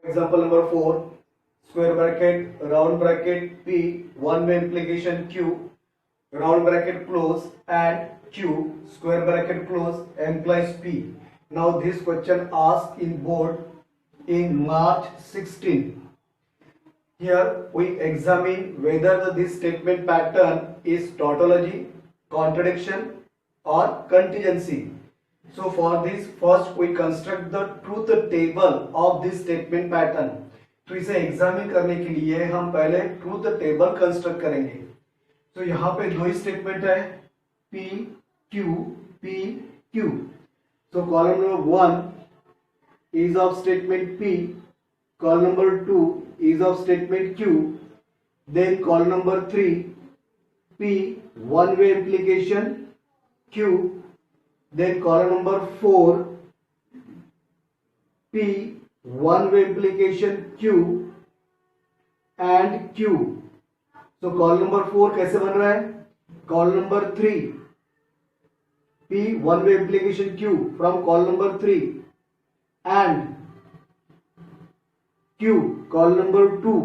Example number 4, square bracket, round bracket P, one way implication Q, round bracket close and Q, square bracket close implies P. Now this question asked in board in March 16. Here we examine whether this statement pattern is tautology, contradiction or contingency. So for this first we construct the truth table of this statement pattern. तो इसे examine करने के लिए हम पहले truth table construct करेंगे. तो यहाँ पे दो ही स्टेटमेंट है P Q P Q. So column number 1 is of statement P, column number 2 is of statement Q, then column number 3 P one way implication Q, then column number 4 P one way implication Q and Q. So column number 4 कैसे बन रहा है? Column number 3 P one way implication Q from column number 3 and Q column number 2.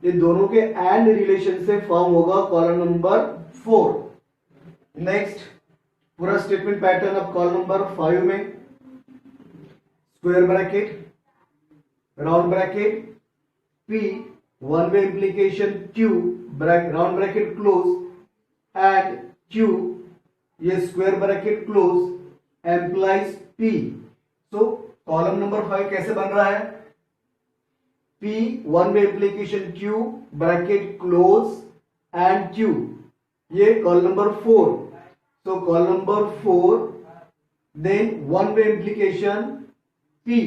ये दोनों के and relation से form होगा column number 4. Next पूरा स्टेटमेंट पैटर्न अब कॉलम नंबर 5 में square bracket, round bracket P one way implication Q round bracket close and Q ये square bracket close implies P. So column number 5 कैसे बन रहा है? P one way implication Q bracket close and Q ये column number 4. So column number 4, then one way implication P.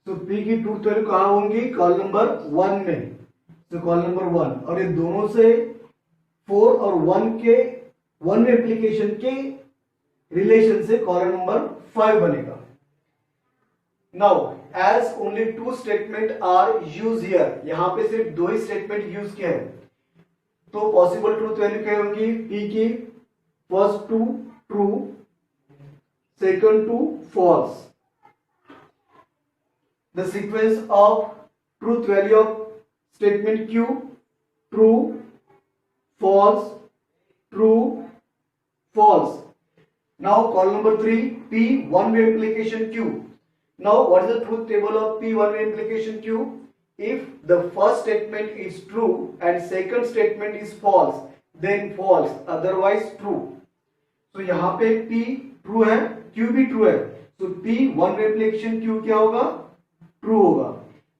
So P की truth value कहाँ होंगी? Column number 1 में. So column number 1 और ये दोनों से 4 और 1 के वन वे implication के रिलेशन से कॉलम नंबर 5 बनेगा. Now as only two statement are used here, यहाँ पे सिर्फ दो ही स्टेटमेंट यूज किए हैं तो पॉसिबल ट्रूथ वैल्यू क्या होगी? P की first two true, second two false. The sequence of truth value of statement Q: true, false, true, false. Now column number 3 P one way implication Q. Now what is the truth table of P one way implication Q? If the first statement is true and second statement is false, then false, otherwise true. तो यहाँ पे P true है, Q भी true है. तो P one way implication Q क्या होगा? True होगा.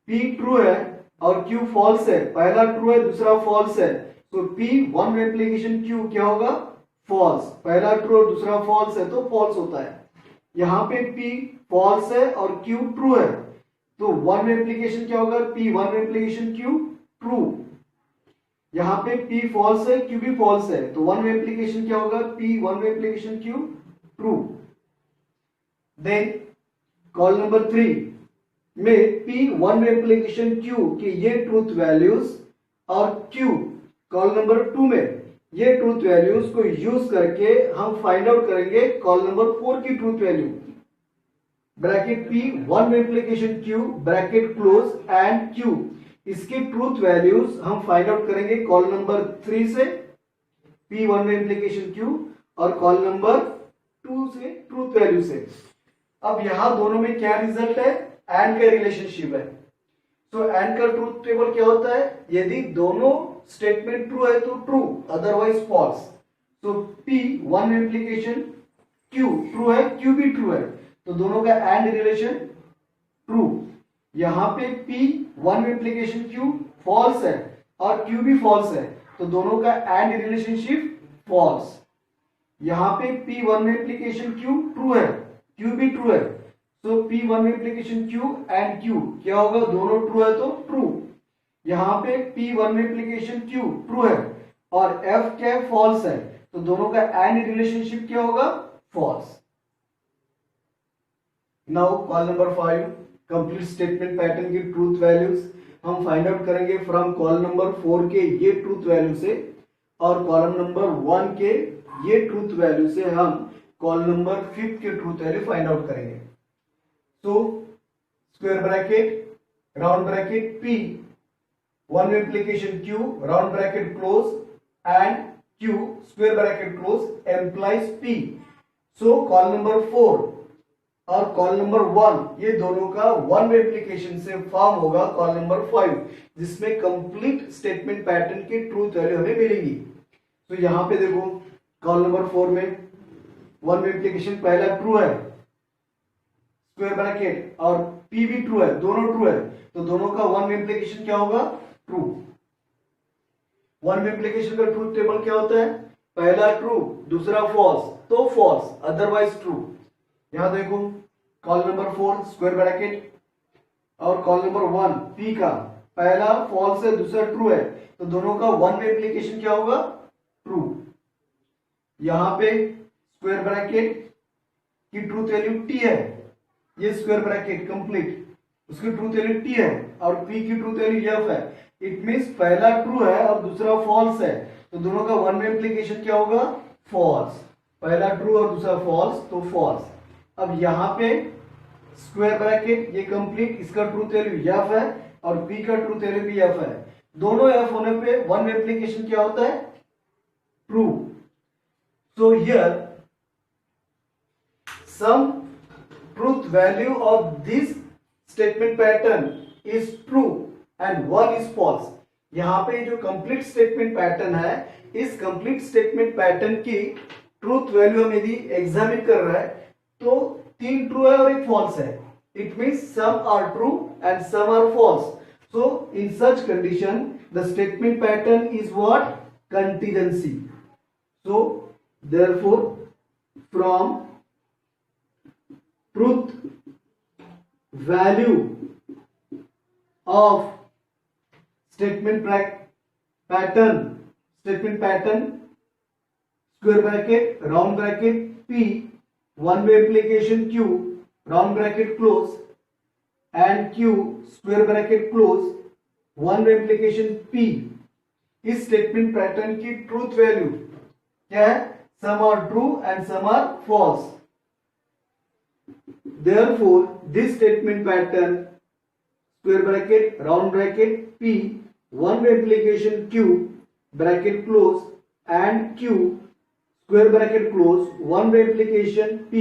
P ट्रू है और Q फॉल्स है. पहला ट्रू है, दूसरा फॉल्स है. तो P one way implication Q क्या होगा? फॉल्स. पहला ट्रू और दूसरा फॉल्स है तो फॉल्स होता है. यहाँ पे P फॉल्स है और Q ट्रू है तो वन वे implication क्या होगा? P one way implication Q true. यहाँ पे P फॉल्स है, Q भी फॉल्स है तो वन वे implication क्या होगा? P one way implication Q true. Then column number 3 में P one way implication Q की ये ट्रूथ वैल्यूज और Q कॉलम नंबर 2 में ये ट्रूथ वैल्यूज को यूज करके हम फाइंड आउट करेंगे कॉलम नंबर 4 की truth value. Bracket P one way implication Q bracket close and Q इसकी ट्रूथ वैल्यूज हम फाइंड आउट करेंगे कॉलम नंबर 3 से P one way implication Q और कॉलम नंबर 2 से ट्रूथ वैल्यू से. अब यहां दोनों में क्या रिजल्ट है? एंड का रिलेशनशिप है. तो एंड का ट्रूथ टेबल क्या होता है? यदि दोनों स्टेटमेंट ट्रू है तो ट्रू, अदरवाइज फॉल्स. तो P one way implication Q true है, Q भी ट्रू है तो दोनों का एंड रिलेशन ट्रू. यहां पे P one way implication Q false है और Q भी फॉल्स है तो दोनों का एंड रिलेशनशिप फॉल्स. यहां पे P one way implication Q true है, Q भी ट्रू है तो P one way implication Q and Q क्या होगा? दोनों ट्रू है तो ट्रू. यहां पे P one way implication Q true है और F क्या है? फॉल्स है तो दोनों का एंड रिलेशनशिप क्या होगा? False. Now column number 5 complete statement pattern की ट्रूथ वैल्यूज हम फाइंड आउट करेंगे फ्रॉम कॉलम नंबर 4 के ये ट्रूथ वैल्यू से और कॉलम नंबर 1 के ये ट्रूथ वैल्यू से हम कॉलम नंबर 5 के ट्रूथ वैल्यू फाइंड आउट करेंगे. तो square bracket round bracket P, one way implication Q, round bracket close, and Q square bracket close implies P. So col number 4 और col number 1 ये दोनों का one way application से form होगा col number 5, जिसमें complete statement pattern की truth value हमें मिलेगी. तो यहां पे देखो कॉल नंबर 4 में वन वे एप्लीकेशन पहला ट्रू है, स्क्वायर ब्रैकेट, और P भी ट्रू है, दोनों ट्रू है, तो दोनों का वन वे एप्लीकेशन क्या होगा? ट्रू. वन वे एप्लीकेशन का ट्रूथ टेबल क्या होता है? पहला ट्रू, दूसरा फॉल्स, तो फॉल्स, अदरवाइज ट्रू. यहां देखो कॉल नंबर 4 स्क्वायर ब्रैकेट और कॉल नंबर 1 P का पहला फॉल्स है, दूसरा ट्रू है, तो दोनों का वन वे एप्लीकेशन क्या होगा? ट्रू. यहां पे स्क्वायर ब्रैकेट की ट्रूथ वैल्यू T है, ये स्क्वायर ब्रैकेट कंप्लीट, उसकी ट्रूथ वैल्यू T है, और P की ट्रूथ वैल्यू F है. इट मींस पहला ट्रू है और दूसरा फॉल्स है, तो दोनों का वन वे एप्लीकेशन क्या होगा? फॉल्स. पहला ट्रू और दूसरा फॉल्स, तो फॉल्स. अब यहां पे स्क्वायर ब्रैकेट ये कंप्लीट, इसका ट्रूथ वैल्यू F है और P का ट्रूथ वैल्यू भी F है. दोनों F होने पे वन वे एप्लीकेशन क्या होता है? True. So here some truth value of this statement pattern is true and one is false. यहां पे जो कंप्लीट स्टेटमेंट पैटर्न है, इस कंप्लीट स्टेटमेंट पैटर्न की ट्रूथ वैल्यू हम यदि एग्जामिन कर रहा है तो 3 ट्रू है और एक फॉल्स है. It means some are true and some are false. So in such condition the statement pattern is what? Contingency. So therefore from truth value of statement pattern square bracket round bracket P, one way application Q, round bracket close, and Q square bracket close, one way application P. इस statement pattern की truth value क्या है? Some are true and some are false. Therefore, this statement pattern square bracket round bracket P, one way application Q bracket close, and Q square bracket close, one way application P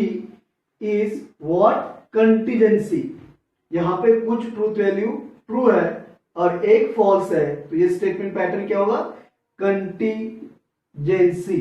is what? Contingency. यहां पे कुछ truth value true है और एक false है, तो ये statement pattern क्या होगा? कंटीजेंसी.